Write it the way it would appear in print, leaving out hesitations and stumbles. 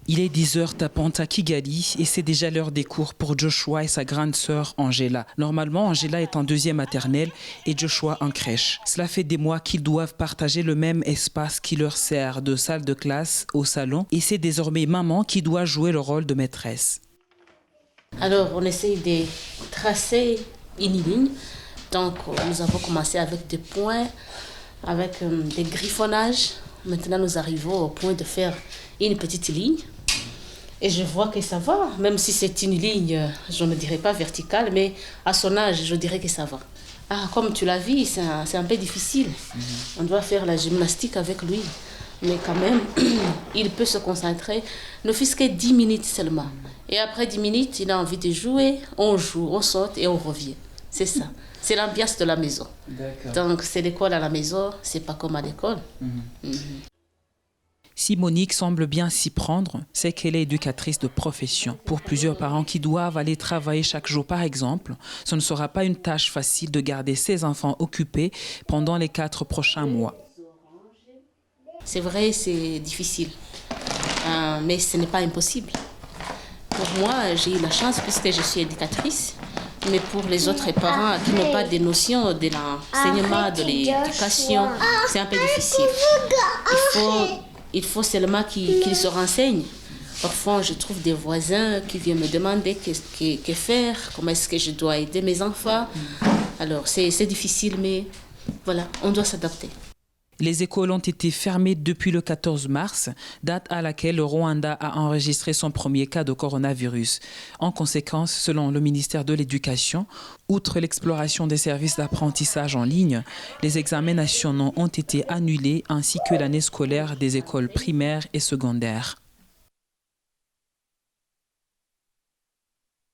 Il est 10h tapant à Kigali et c'est déjà l'heure des cours pour Joshua et sa grande sœur Angela. Normalement, Angela est en 2e maternelle et Joshua en crèche. Cela fait des mois qu'ils doivent partager le même espace qui leur sert de salle de classe au salon et c'est désormais maman qui doit jouer le rôle de maîtresse. Alors, on essaye de tracer une ligne. Donc, nous avons commencé avec des points, avec des griffonnages. Maintenant, nous arrivons au point de faire une petite ligne. Et je vois que ça va, même si c'est une ligne, je ne dirais pas verticale, mais à son âge, je dirais que ça va. Ah, comme tu l'as vu, c'est un peu difficile. On doit faire la gymnastique avec lui. Mais quand même, il peut se concentrer, ne fût-ce que 10 minutes seulement. Et après 10 minutes, il a envie de jouer, on joue, on saute et on revient. C'est ça. C'est l'ambiance de la maison. Donc, c'est l'école à la maison, c'est pas comme à l'école. Si Monique semble bien s'y prendre, c'est qu'elle est éducatrice de profession. Pour plusieurs parents qui doivent aller travailler chaque jour, par exemple, ce ne sera pas une tâche facile de garder ses enfants occupés pendant les 4 prochains mois. C'est vrai, c'est difficile, mais ce n'est pas impossible. Pour moi, j'ai eu la chance puisque je suis éducatrice, mais pour les autres parents qui n'ont pas de notion de l'enseignement, de l'éducation, c'est un peu difficile. Il faut seulement qu'ils se renseignent. Parfois, je trouve des voisins qui viennent me demander que faire, comment est-ce que je dois aider mes enfants. Alors, c'est difficile, mais voilà, on doit s'adapter. Les écoles ont été fermées depuis le 14 mars, date à laquelle le Rwanda a enregistré son premier cas de coronavirus. En conséquence, selon le ministère de l'Éducation, outre l'exploration des services d'apprentissage en ligne, les examens nationaux ont été annulés ainsi que l'année scolaire des écoles primaires et secondaires.